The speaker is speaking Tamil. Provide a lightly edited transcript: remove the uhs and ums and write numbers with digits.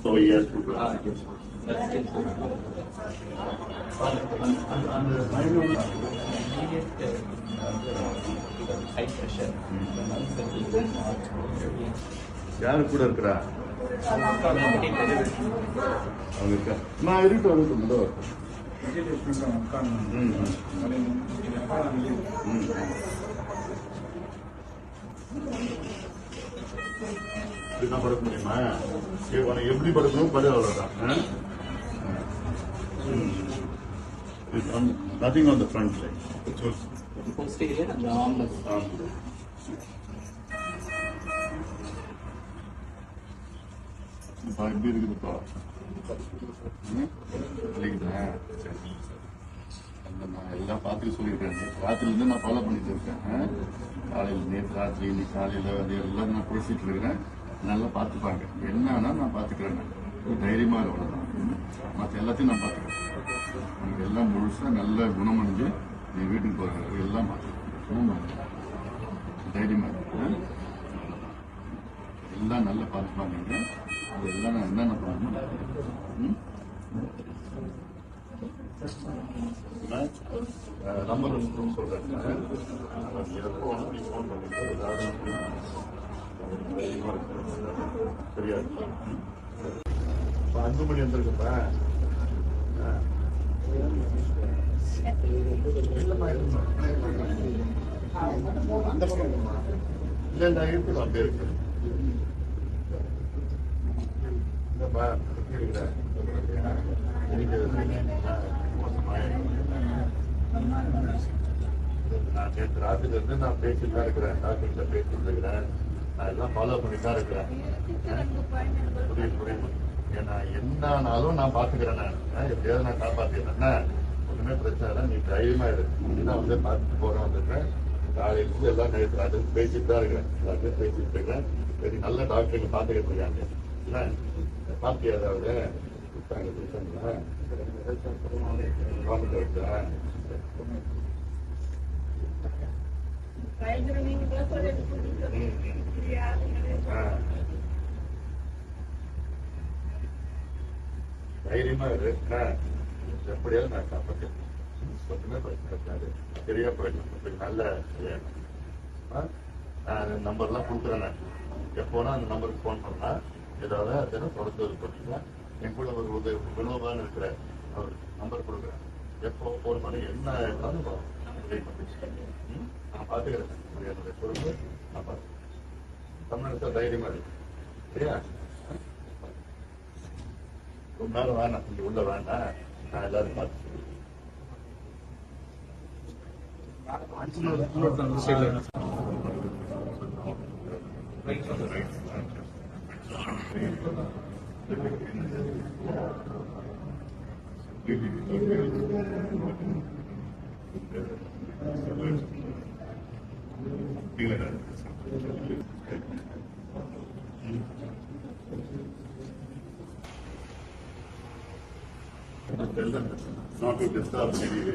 So yes. யாரு கூட இருக்கிறா? நான் இருக்கு என்ன படுக்க முடியுமா? எப்படி படுக்கணும் படு அவ்வளவுதான். Nothing on the front leg. Posterior and the armless. எப்படி இருக்குதுப்பா? நான் எல்லாம் பார்த்துட்டு சொல்லியிருக்கேன். ராத்திரிலேருந்து நான் ஃபாலோ பண்ணிட்டு இருக்கேன். காலையில் நேற்று ராத்திரி இன்னைக்கு காலையில் அது எல்லாம் நான் பேசிட்டு இருக்கிறேன். நல்லா பார்த்துப்பாங்க. என்னன்னா நான் பார்த்துக்கிறேன். தைரியமாக இருக்கணும். மற்ற எல்லாத்தையும் நான் பார்த்துக்கிறேன். உனக்கு எல்லாம் முழுசாக நல்ல குணமடைஞ்சு நீ வீட்டுக்கு போகிற எல்லாம் பார்த்துக்கிறேன். தைரியமாக இருக்கேன். எல்லாம் நல்லா பார்த்துப்பாங்க. அது எல்லாம் நான் என்னென்ன பண்ணணும் நம்பர் சொல்றேன். ஃபோன் பண்ணிட்டு ஏதாவது தெரியாது. இப்போ 5 மணி வந்துருக்குப்பா. அந்த பக்கம் இல்லை இருக்குது அப்படியே இருக்கு. நான் நேற்று ராத்திரில இருந்து நான் பேசிட்டு தான் இருக்கிறேன். டாக்டர்கிட்ட பேசிட்டு இருக்கிறேன். நான் எல்லாம் ஃபாலோ பண்ணிட்டு தான் இருக்கிறேன். புரியுது. ஏன்னா என்னானாலும் நான் பாத்துக்கிறேன். நான் எப்படியாவது நான் காப்பாத்திக்கிறேன். ஒண்ணுமே பிரச்சனை இல்லை. நீ தைரியமா இருக்கு. நான் வந்து பார்த்துட்டு போறேன் வந்துருக்கேன். காலையில எல்லாம் நேற்று ராத்திரி பேசிட்டு தான் இருக்கிறேன். டாக்டர் பேசிட்டு இருக்கிறேன். சரி நல்ல டாக்டருக்கு பாத்துக்கிட்டு இருக்காங்க. பாத்தியா ஏதாவது தைரியமா இருக்கு. எப்படியாவது நான் காப்பாற்றேன். ஒன்றுமே பிரச்சனை இருக்காது. சரியா போயிடலாம். நல்ல நம்பர்லாம் கொடுக்குறேன். எப்போனா அந்த நம்பருக்கு ஃபோன் பண்ணா ஏதாவது அதெல்லாம் தொடர்ந்து போட்டீங்கன்னா என் கூட ஒரு வினோபான்னு இருக்கிற அவர் நம்பர் கொடுக்குறேன். எப்போ ஃபோன் பண்ணி என்ன இருந்தாலும் நான் பார்த்துக்கிறேன். என்னுடைய பொறுப்பு நான் பார்த்துக்கிறேன். தமிழ்நாட்டில் தைரியமா இருக்கு. சரியா? ரொம்ப நேரம் வேணாம். இங்கே உள்ள வேண்டாம். நான் எல்லாரும் பார்த்து not to disturb anyway.